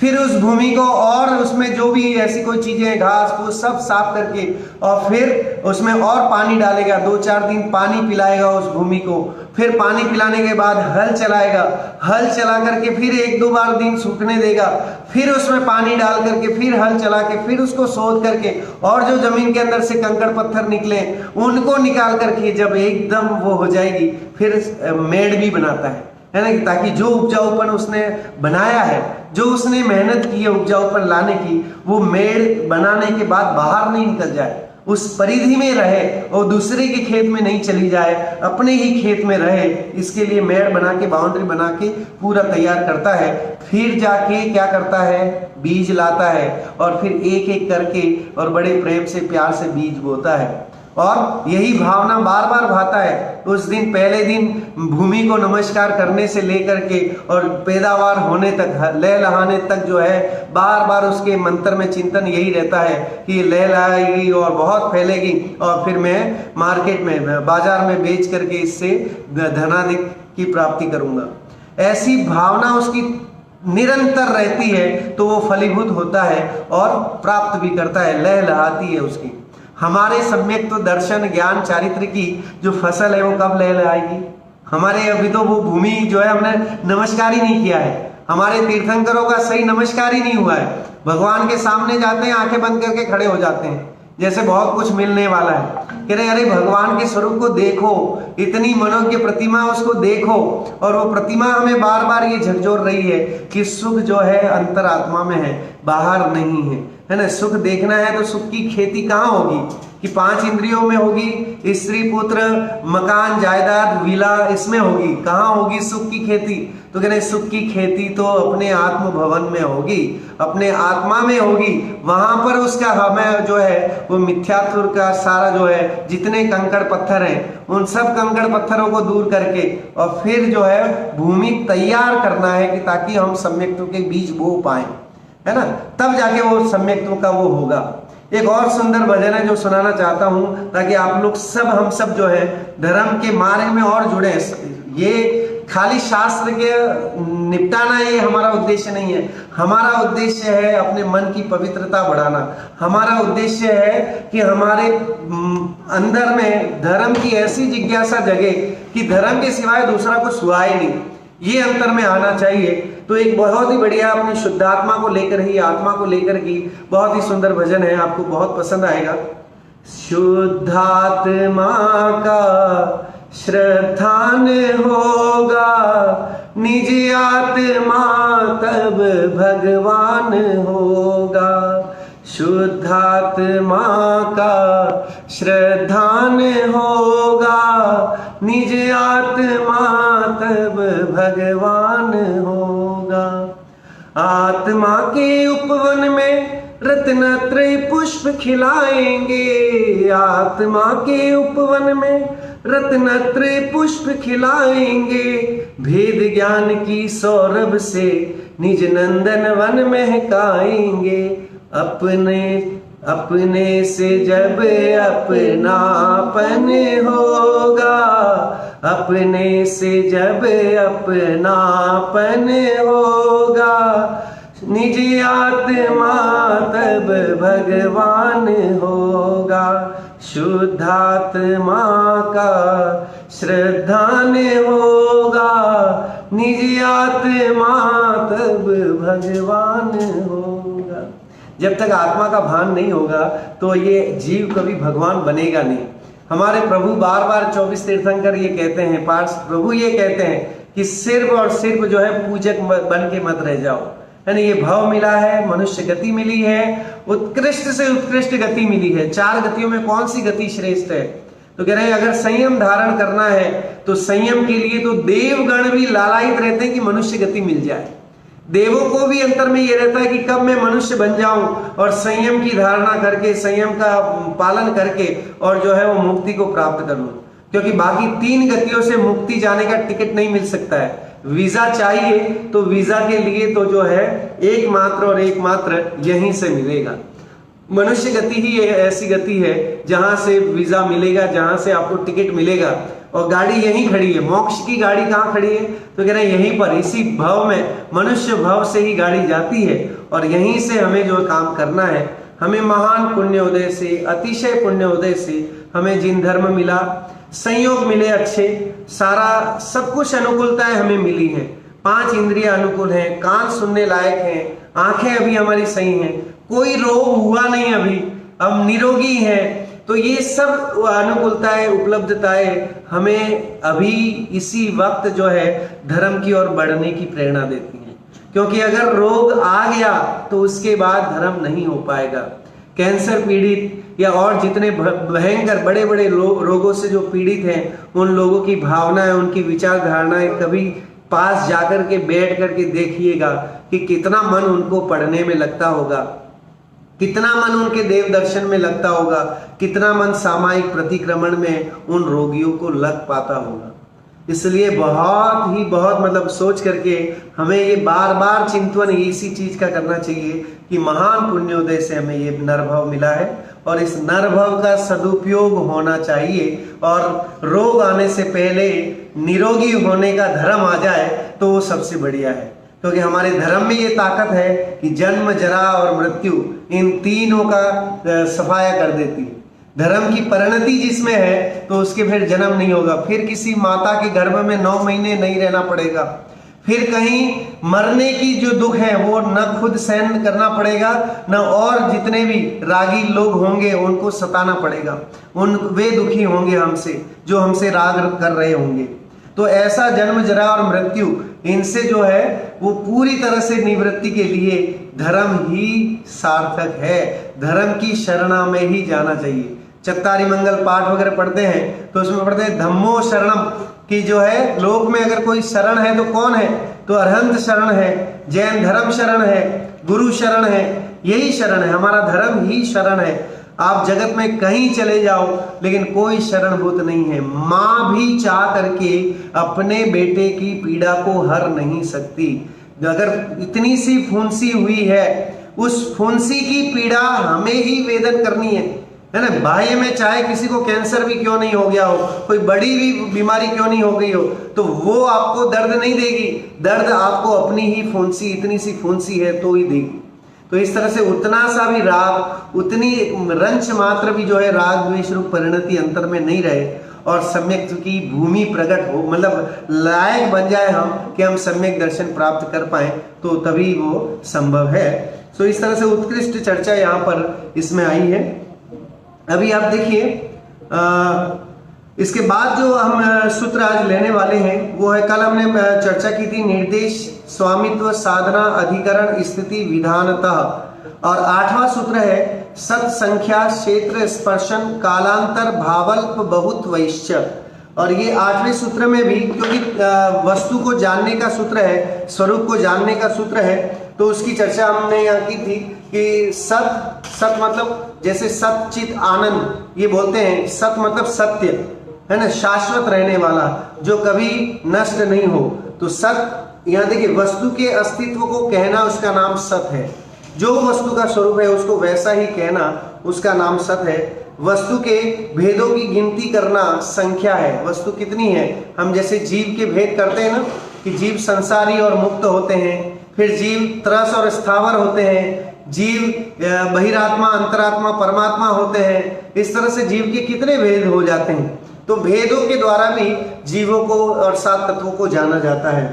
फिर उस भूमि को और उसमें जो भी ऐसी कोई चीजें, घास फूस सब साफ करके और फिर उसमें और पानी डालेगा, 2-4 दिन पानी पिलाएगा उस भूमि को। फिर पानी पिलाने के बाद हल चलाएगा, हल चला करके फिर 1-2 बार दिन सूखने देगा, फिर उसमें पानी डाल करके फिर हल चला के फिर उसको सोध करके और जो जमीन के अंदर से कंकड़ पत्थर निकले उनको निकाल करके जब एकदम वो हो जाएगी फिर मेड़ भी बनाता है ना, ताकि जो उपजाऊपन उसने बनाया है, जो उसने मेहनत की है उपजाऊपन लाने की, वो मेड़ बनाने के बाद बाहर नहीं निकल जाए, उस परिधि में रहे और दूसरे के खेत में नहीं चली जाए, अपने ही खेत में रहे। इसके लिए मेड़ बना के, बाउंड्री बना के पूरा तैयार करता है। फिर जाके क्या करता है, बीज लाता है और फिर एक एक करके और बड़े प्रेम से प्यार से बीज बोता है और यही भावना बार बार भाता है। उस दिन पहले दिन भूमि को नमस्कार करने से लेकर के और पैदावार होने तक, लहलहाने तक जो है बार बार उसके मंत्र में चिंतन यही रहता है कि लहलहाएगी और बहुत फैलेगी और फिर मैं मार्केट में, बाजार में बेच करके इससे धनाधिक की प्राप्ति करूंगा। ऐसी भावना उसकी निरंतर रहती है तो वो फलीभूत होता है और प्राप्त भी करता है, लहलहाती है उसकी। हमारे सम्यक तो दर्शन ज्ञान चारित्र की जो फसल है वो कब लहलहाएगी? हमारे अभी तो वो भूमि जो है हमने नमस्कार ही नहीं किया है, हमारे तीर्थंकरों का सही नमस्कार ही नहीं हुआ है। भगवान के सामने जाते हैं, आंखें बंद करके खड़े हो जाते हैं जैसे बहुत कुछ मिलने वाला है। कह रहे अरे भगवान के स्वरूप को देखो, इतनी मनोज्ञ प्रतिमा उसको देखो, और वो प्रतिमा हमें बार बार ये झकझोर रही है कि सुख जो है अंतरात्मा में है, बाहर नहीं है ना। सुख देखना है तो सुख की खेती कहाँ होगी कि 5 इंद्रियों में होगी, स्त्री पुत्र मकान जायदाद विला इसमें होगी, कहाँ होगी सुख की खेती। तो कह रहे सुख की खेती तो अपने आत्म भवन में होगी, अपने आत्मा में होगी। वहां पर उसका हमें जो है वो मिथ्यात्व का सारा जो है जितने कंकड़ पत्थर हैं उन सब कंकड़ पत्थरों को दूर करके और फिर जो है भूमि तैयार करना है कि ताकि हम सम्यक्त्व के बीज बो पाए, है ना, तब जाके वो सम्यक्त्व का वो होगा। एक और सुंदर भजन है जो सुनाना चाहता हूं ताकि आप लोग सब हम सब जो है धर्म के मार्ग में और जुड़े। ये खाली शास्त्र के निपटाना ये हमारा उद्देश्य नहीं है। हमारा उद्देश्य है अपने मन की पवित्रता बढ़ाना। हमारा उद्देश्य है कि हमारे अंदर में धर्म की ऐसी जिज्ञासा जगे कि धर्म के सिवाय दूसरा कुछ हुआ ही नहीं, ये अंतर में आना चाहिए। तो एक बहुत ही बढ़िया अपनी शुद्धात्मा को लेकर ही, आत्मा को लेकर की बहुत ही सुंदर भजन है, आपको बहुत पसंद आएगा। शुद्धात्मा का श्रद्धान होगा, निज आत्मा तब भगवान होगा। शुद्धात्मा का श्रद्धान होगा, निज आत्मा तब भगवान होगा। आत्मा के उपवन में रत्नत्रय पुष्प खिलाएंगे, आत्मा के उपवन में रत्नत्रय पुष्प खिलाएंगे। भेद ज्ञान की सौरभ से निज नंदन वन महकाएंगे। अपने से जब अपनापन होगा, अपने से जब अपनापन होगा, निज आत्मा तब भगवान होगा। शुद्धात्मा का श्रद्धान होगा, निज आत्मा तब भगवान होगा। जब तक आत्मा का भान नहीं होगा तो ये जीव कभी भगवान बनेगा नहीं। हमारे प्रभु बार बार 24 तीर्थंकर ये कहते हैं, पार्षद प्रभु ये कहते हैं कि सिर्फ और सिर्फ जो है पूजक बन के मत रह जाओ, है ना। ये भाव मिला है, मनुष्य गति मिली है, उत्कृष्ट से उत्कृष्ट गति मिली है। 4 गतियों में कौन सी गति श्रेष्ठ है? तो कह रहे हैं अगर संयम धारण करना है तो संयम के लिए तो देवगण भी लालायित रहते हैं कि मनुष्य गति मिल जाए। देवों को भी अंतर में ये रहता है कि कब मैं मनुष्य बन जाऊं और संयम की धारणा करके, संयम का पालन करके और जो है वो मुक्ति को प्राप्त कर लूं, क्योंकि बाकी 3 गतियों से मुक्ति जाने का टिकट नहीं मिल सकता है। वीजा चाहिए तो वीजा के लिए तो जो है एकमात्र और एकमात्र यहीं से मिलेगा। मनुष्य गति ही ऐसी गति है जहां से वीजा मिलेगा, जहां से आपको टिकट मिलेगा, और गाड़ी यहीं खड़ी है। मोक्ष की गाड़ी कहाँ खड़ी है? तो कह रहे हैं यहीं पर, इसी भव में, मनुष्य भव से ही गाड़ी जाती है और यहीं से हमें जो काम करना है। हमें महान पुण्योदय से, अतिशय पुण्योदय से हमें जिन धर्म मिला, संयोग मिले अच्छे, सारा सब कुछ अनुकूलताएं हमें मिली हैं। 5 इंद्रिय अनुकूल हैं, कान सुनने लायक हैं, आंखें अभी हमारी सही हैं, कोई रोग हुआ नहीं अभी, हम निरोगी हैं। तो ये सब अनुकूलताएं, उपलब्धताएं हमें अभी इसी वक्त जो है धर्म की ओर बढ़ने की प्रेरणा देती हैं। क्योंकि अगर रोग आ गया तो उसके बाद धर्म नहीं हो पाएगा। कैंसर पीड़ित या और जितने भयंकर बड़े बड़े रोगों से जो पीड़ित हैं, उन लोगों की भावनाएं, उनकी विचारधारणाएं कभी पास जाकर के बैठ करके देखिएगा कि कितना मन उनको पढ़ने में लगता होगा, कितना मन उनके देव दर्शन में लगता होगा, कितना मन सामायिक प्रतिक्रमण में उन रोगियों को लग पाता होगा। इसलिए बहुत मतलब सोच करके हमें ये बार बार चिंतन इसी चीज का करना चाहिए कि महान पुण्योदय से हमें ये नरभव मिला है और इस नरभव का सदुपयोग होना चाहिए, और रोग आने से पहले निरोगी होने का धर्म आ जाए तो वो सबसे बढ़िया है। क्योंकि हमारे धर्म में ये ताकत है कि जन्म, जरा और मृत्यु, इन तीनों का सफाया कर देती है। धर्म की परिणति जिसमें है तो उसके फिर जन्म नहीं होगा, फिर किसी माता के गर्भ में 9 महीने नहीं रहना पड़ेगा, फिर कहीं मरने की जो दुख है वो न खुद सहन करना पड़ेगा, न और जितने भी रागी लोग होंगे उनको सताना पड़ेगा। वे दुखी होंगे हमसे जो हमसे राग कर रहे होंगे। तो ऐसा जन्म जरा और मृत्यु इनसे जो है वो पूरी तरह से निवृत्ति के लिए धर्म ही सार्थक है। धर्म की शरणा में ही जाना चाहिए। चत्तारी मंगल पाठ वगैरह पढ़ते हैं तो उसमें पढ़ते हैं धम्मो शरणम, कि जो है लोक में अगर कोई शरण है तो कौन है, तो अरहंत शरण है, जैन धर्म शरण है, गुरु शरण है, यही शरण है। हमारा धर्म ही शरण है। आप जगत में कहीं चले जाओ लेकिन कोई शरणभूत नहीं है। माँ भी चाह करके अपने बेटे की पीड़ा को हर नहीं सकती। अगर इतनी सी फुंसी हुई है, उस फुंसी की पीड़ा हमें ही वेदन करनी है ना। बाह्य में चाहे किसी को कैंसर भी क्यों नहीं हो गया हो, कोई बड़ी भी बीमारी क्यों नहीं हो गई हो, तो वो आपको दर्द नहीं देगी। दर्द आपको अपनी ही फुंसी, इतनी सी फुंसी है तो ही देगी। तो इस तरह से उतना सा भी राग, उतनी रंच मात्र भी जो है राग द्वेष रूप परिणति अंतर में नहीं रहे और सम्यक की भूमि प्रकट हो, मतलब लायक बन जाए हम कि हम सम्यक दर्शन प्राप्त कर पाए, तो तभी वो संभव है। तो इस तरह से उत्कृष्ट चर्चा यहाँ पर इसमें आई है। अभी आप देखिए इसके बाद जो हम सूत्र आज लेने वाले हैं वो है, कल हमने चर्चा की थी निर्देश स्वामित्व साधना अधिकरण स्थिति विधानतः, और 8वां सूत्र है सत संख्या क्षेत्र स्पर्शन कालांतर भावल्प बहुत वैश्य। और ये 8वें सूत्र में भी, क्योंकि वस्तु को जानने का सूत्र है, स्वरूप को जानने का सूत्र है, तो उसकी चर्चा हमने यहाँ की थी कि सत मतलब जैसे सत चित आनंद, ये बोलते हैं सत मतलब सत्य है ना, शाश्वत रहने वाला जो कभी नष्ट नहीं हो। तो सत, यहाँ देखिए वस्तु के अस्तित्व को कहना उसका नाम सत है। जो वस्तु का स्वरूप है उसको वैसा ही कहना उसका नाम सत है। वस्तु के भेदों की गिनती करना संख्या है। वस्तु कितनी है, हम जैसे जीव के भेद करते हैं ना, कि जीव संसारी और मुक्त होते हैं, फिर जीव त्रस और स्थावर होते हैं, जीव बहिरात्मा अंतरात्मा परमात्मा होते हैं। इस तरह से जीव के कितने भेद हो जाते हैं। तो भेदों के द्वारा भी जीवों को और 7 तत्वों को जाना जाता है।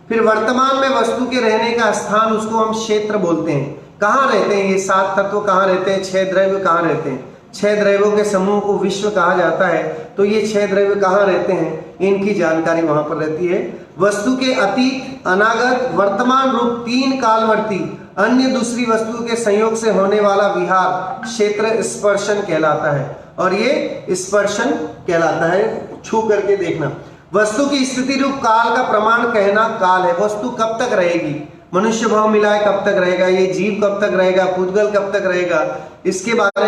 फिर वर्तमान में वस्तु के रहने का स्थान, उसको हम क्षेत्र बोलते हैं। कहाँ रहते हैं ये 7 तत्व, कहाँ रहते हैं, 6 द्रव्य कहाँ रहते हैं। 6 द्रव्यों के समूह को विश्व कहा जाता है। तो ये 6 द्रव्य कहाँ रहते हैं, इनकी जानकारी वहां पर रहती है। वस्तु के अतीत अनागत वर्तमान रूप 3 कालवर्ती अन्य दूसरी वस्तु के संयोग से होने वाला विहार क्षेत्र स्पर्शन कहलाता है। और ये स्पर्शन कहलाता है, छू करके देखना। वस्तु की स्थिति रूप काल का प्रमाण कहना काल है। वस्तु कब तक रहेगी, मनुष्य भाव मिलाए कब तक रहेगा, ये जीव कब तक रहेगा, पुद्गल कब तक रहेगा, इसके बारे में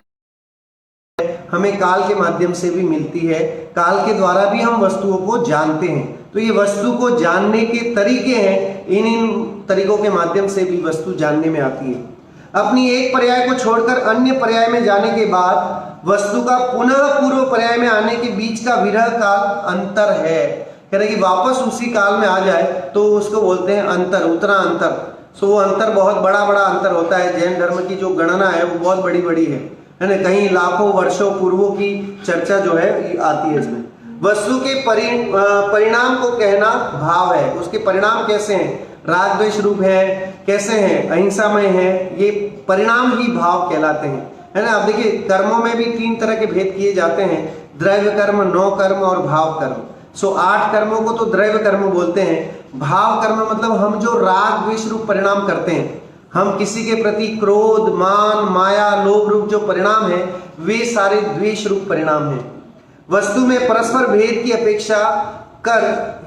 हमें काल के माध्यम से भी मिलती है। काल के द्वारा भी हम वस्तुओं को जानते हैं। तो ये वस्तु को जानने के तरीके हैं, इन तरीकों के माध्यम से भी वस्तु जानने में आती है। अपनी एक पर्याय को छोड़कर अन्य पर्याय में जाने के बाद वस्तु का पुनः पूर्व पर्याय में आने के बीच का विरह काल अंतर है। कह रहे कि वापस उसी काल में आ जाए तो उसको बोलते हैं अंतर, उतना अंतर। सो वो अंतर बहुत बड़ा बड़ा अंतर होता है। जैन धर्म की जो गणना है वो बहुत बड़ी बड़ी है ना, कहीं लाखों वर्षों पूर्वों की चर्चा जो है आती है इसमें। वस्तु के परिणाम को कहना भाव है। उसके परिणाम कैसे हैं, राग द्वेष रूप है, कैसे हैं, अहिंसामय है, ये परिणाम ही भाव कहलाते हैं, है ना। अब देखिए कर्मों में भी 3 तरह के भेद किए जाते हैं, द्रव्य कर्म, नौ कर्म और भाव कर्म। सो 8 कर्मों को तो द्रव्य कर्म बोलते हैं। भाव कर्म मतलब हम जो राग द्वेष रूप परिणाम करते हैं, हम किसी के प्रति क्रोध, मान, माया, लोभ रूप जो परिणाम है वे सारे द्वेष रूप परिणाम हैं। वस्तु में परस्पर भेद की अपेक्षा कर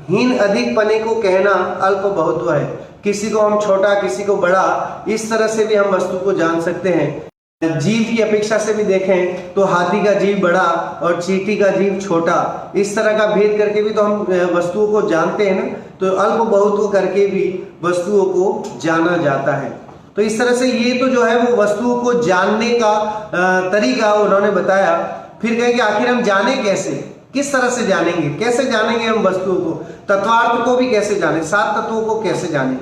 हीन अधिक पने को कहना अल्प बहुत्व है। किसी को हम छोटा, किसी को बड़ा, इस तरह से भी हम वस्तु को जान सकते हैं। जीव की अपेक्षा से भी देखें तो हाथी का जीव बड़ा और चींटी का जीव छोटा, इस तरह का भेद करके भी तो हम वस्तुओं को जानते हैं ना। तो अल्प बहुत्व करके भी वस्तुओं को जाना जाता है। तो इस तरह से ये तो जो है वो वस्तुओं को जानने का तरीका उन्होंने बताया। फिर कहें कि आखिर हम जाने कैसे, किस तरह से जानेंगे, कैसे जानेंगे हम वस्तुओं को, तत्वार्थ को भी कैसे जाने, 7 तत्वों को कैसे जाने।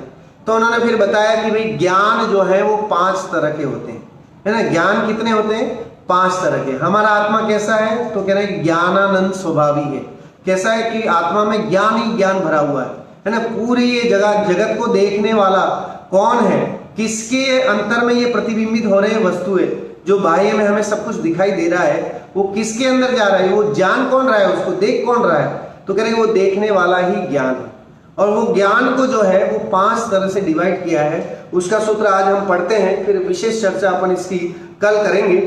तो उन्होंने फिर बताया कि भाई ज्ञान जो है वो 5 तरह के होते हैं, है ना। ज्ञान कितने होते हैं, 5 तरह के। हमारा आत्मा कैसा है, तो कह रहे हैं ज्ञानानंद स्वभावी है। कैसा है कि आत्मा में ज्ञान ही ज्ञान भरा हुआ है। है ना, पूरी ये जगत को देखने वाला कौन है, किसके अंतर में ये प्रतिबिंबित हो रहे वस्तुएं, जो बाह्य में हमें सब कुछ दिखाई दे रहा है, वो किसके अंदर जा रहा है, वो जान कौन रहा है, उसको देख कौन रहा है, तो कह रहे वो देखने वाला ही ज्ञान है। और वो ज्ञान को जो है वो 5 तरह से डिवाइड किया है, उसका सूत्र आज हम पढ़ते हैं, फिर विशेष चर्चा अपन इसकी कल करेंगे।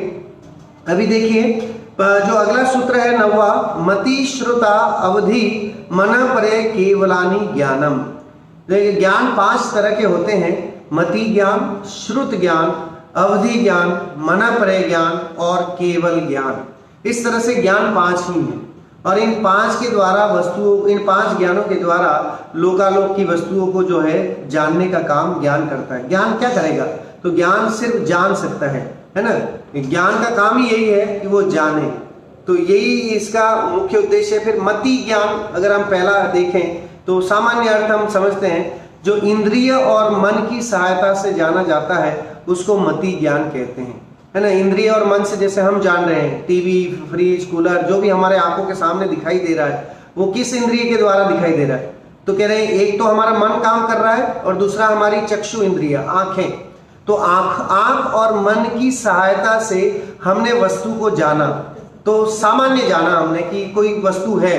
अभी देखिए जो अगला सूत्र है 9वां, मति श्रुता अवधि मन परे केवलानि ज्ञानम। देखिए ज्ञान 5 तरह के होते हैं, मति ज्ञान, श्रुत ज्ञान, अवधि ज्ञान, मन परे ज्ञान और केवल ज्ञान। इस तरह से ज्ञान 5 ही हैं और इन 5 के द्वारा वस्तुओं, इन 5 ज्ञानों के द्वारा लोकालोक की वस्तुओं को जो है जानने का काम ज्ञान करता है। ज्ञान क्या करेगा, तो ज्ञान सिर्फ जान सकता है ना, ज्ञान का काम ही यही है कि वो जाने, तो यही इसका मुख्य उद्देश्य है। फिर मति ज्ञान अगर हम पहला देखें तो सामान्य अर्थ हम समझते हैं, जो इंद्रिय और मन की सहायता से जाना जाता है उसको मति ज्ञान कहते हैं, है ना। इंद्रिय और मन से जैसे हम जान रहे हैं, टीवी, फ्रिज, कूलर, जो भी हमारे आंखों के सामने दिखाई दे रहा है वो किस इंद्रिय के द्वारा दिखाई दे रहा है, तो कह रहे हैं एक तो हमारा मन काम कर रहा है और दूसरा हमारी चक्षु इंद्रिय, आंखें। तो आंख और मन की सहायता से हमने वस्तु को जाना, तो सामान्य जाना हमने कि कोई वस्तु है,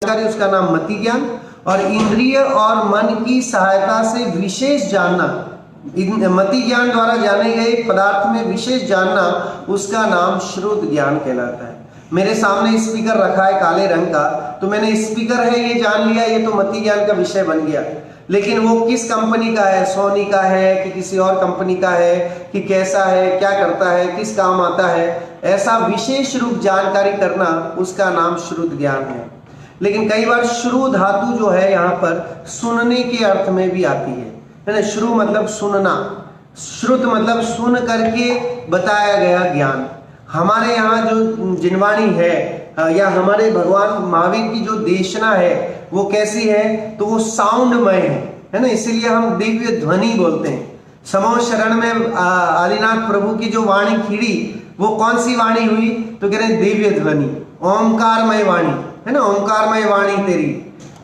उसका नाम मति ज्ञान। और इंद्रिय और मन की सहायता से विशेष जानना, मति ज्ञान द्वारा जाने गए पदार्थ में विशेष जानना, उसका नाम श्रुत ज्ञान कहलाता है। मेरे सामने स्पीकर रखा है काले रंग का, तो मैंने स्पीकर है ये जान लिया, ये तो मति ज्ञान का विषय बन गया। लेकिन वो किस कंपनी का है, सोनी का है कि किसी और कंपनी का है, कि कैसा है, क्या करता है, किस काम आता है, ऐसा विशेष रूप जानकारी करना, उसका नाम श्रुत ज्ञान है। लेकिन कई बार श्रु धातु जो है यहाँ पर सुनने के अर्थ में भी आती है ना। श्रु मतलब सुनना, श्रुत मतलब सुन करके बताया गया ज्ञान। हमारे यहाँ जो जिनवाणी है या हमारे भगवान महावीर की जो देशना है वो कैसी है, तो वो साउंडमय है ना, इसीलिए हम दिव्य ध्वनि बोलते हैं। समो शरण में आदिनाथ प्रभु की जो वाणी खिड़ी, वो कौन सी वाणी हुई, तो कह रहे दिव्य ध्वनि, ओंकारमय वाणी है ना, ओंकारमय वाणी तेरी,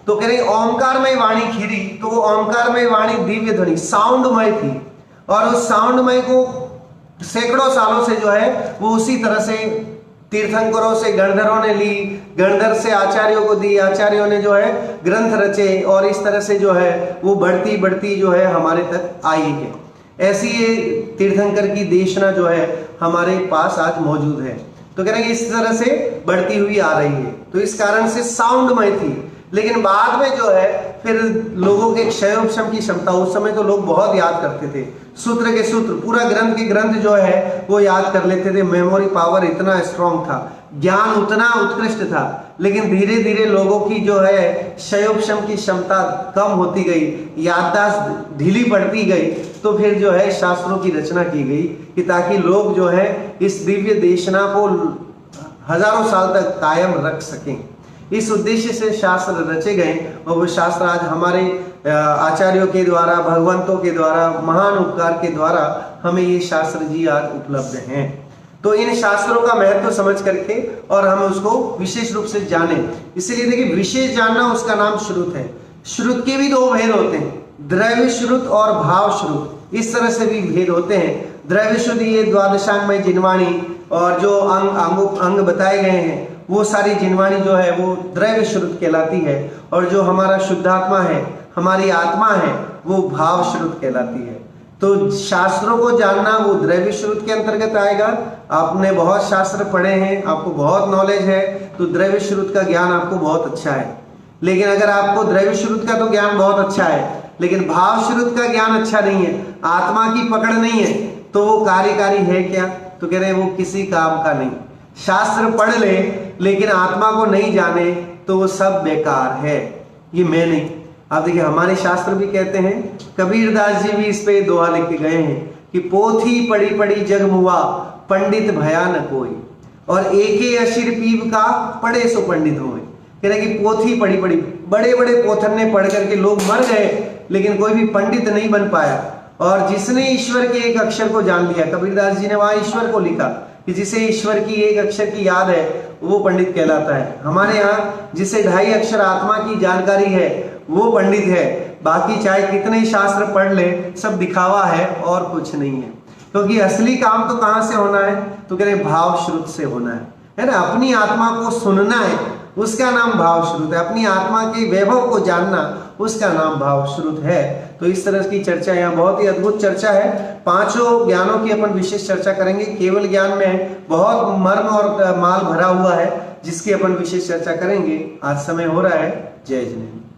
तो कह रहे ओंकारमय वाणी खिड़ी, तो वो ओंकारमय वाणी दिव्य ध्वनि साउंडमय थी। और उस साउंडमय को सैकड़ों सालों से जो है वो उसी तरह से तीर्थंकरों से गणधरों ने ली, गणधर से आचार्यों को दी, आचार्यों ने जो है ग्रंथ रचे, और इस तरह से जो है वो बढ़ती बढ़ती जो है हमारे तक आई है। ऐसी ये तीर्थंकर की देशना जो है हमारे पास आज मौजूद है, तो कह रहे हैं इस तरह से बढ़ती हुई आ रही है, तो इस कारण से साउंडमय थी। लेकिन बाद में जो है फिर लोगों के क्षयोपशम की क्षमता, उस समय तो लोग बहुत याद करते थे, सूत्र के सूत्र, पूरा ग्रंथ के ग्रंथ जो है वो याद कर लेते थे, मेमोरी पावर इतना स्ट्रांग था, ज्ञान उतना उत्कृष्ट था। लेकिन धीरे धीरे लोगों की जो है क्षयोपशम की क्षमता कम होती गई, याददाश्त ढीली पड़ती गई, तो फिर जो है शास्त्रों की रचना की गई कि ताकि लोग जो है इस दिव्य देशना को हजारों साल तक कायम रख सकें। इस उद्देश्य से शास्त्र रचे गए और वो शास्त्र आज हमारे आचार्यों के द्वारा, भगवंतों के द्वारा, महान उपकार के द्वारा हमें ये शास्त्र जी आज उपलब्ध हैं। तो इन शास्त्रों का महत्व समझ करके और हम उसको विशेष रूप से जाने, इसीलिए देखिए विशेष जानना उसका नाम श्रुत है। श्रुत के भी 2 भेद होते हैं, द्रव्य श्रुत और भाव श्रुत, इस तरह से भी भेद होते हैं। द्रव्य श्रुत ये द्वादशांगमय जिनवाणी और जो अंग बताए गए हैं वो सारी जिनवाणी जो है वो द्रव्य श्रुत कहलाती है, और जो हमारा शुद्धात्मा है, हमारी आत्मा है, वो भाव श्रुत कहलाती है। तो शास्त्रों को जानना वो द्रव्य श्रुत के अंतर्गत आएगा। आपने बहुत शास्त्र पढ़े हैं, आपको बहुत नॉलेज है, तो द्रव्य श्रुत का ज्ञान आपको बहुत अच्छा है। लेकिन अगर आपको द्रव्य श्रुत का तो ज्ञान बहुत अच्छा है, लेकिन भाव श्रुत का ज्ञान अच्छा नहीं है, आत्मा की पकड़ नहीं है, तो वो कार्यकारी है क्या, तो कह रहे हैं वो किसी काम का नहीं। शास्त्र पढ़ ले लेकिन आत्मा को नहीं जाने तो वो सब बेकार है, ये मैं नहीं। आप देखिए हमारे शास्त्र भी कहते हैं, कबीरदास जी भी इस पे दोहा लिख के गए हैं कि पोथी पड़ी पड़ी जग मुआ, पंडित भया न कोई, और एके अशिर पीव का पढ़े सो पंडित हुए। कह रहे कि पोथी पड़ी पड़ी, बड़े बड़े पोथन ने पढ़ करके लोग मर गए, लेकिन कोई भी पंडित नहीं बन पाया। और जिसने ईश्वर के एक अक्षर को जान लिया, कबीरदास जी ने वहां ईश्वर को लिखा कि जिसे ईश्वर की एक अक्षर की याद है वो पंडित कहलाता है। हमारे यहाँ जिसे 2.5 अक्षर आत्मा की जानकारी है वो पंडित है। बाकी चाहे कितने ही शास्त्र पढ़ ले, सब दिखावा है और कुछ नहीं है। क्योंकि असली काम तो कहां से होना है, तो कह रहे भाव श्रुत से होना है ना। अपनी आत्मा को सुनना है, उसका नाम भाव श्रुत है। अपनी आत्मा के वैभव को जानना, उसका नाम भाव श्रुत है। तो इस तरह की चर्चा यहाँ बहुत ही अद्भुत चर्चा है। 5 ज्ञानों की अपन विशेष चर्चा करेंगे। केवल ज्ञान में बहुत मर्म और माल भरा हुआ है, जिसकी अपन विशेष चर्चा करेंगे। आज समय हो रहा है। जय जिनेन्द्र।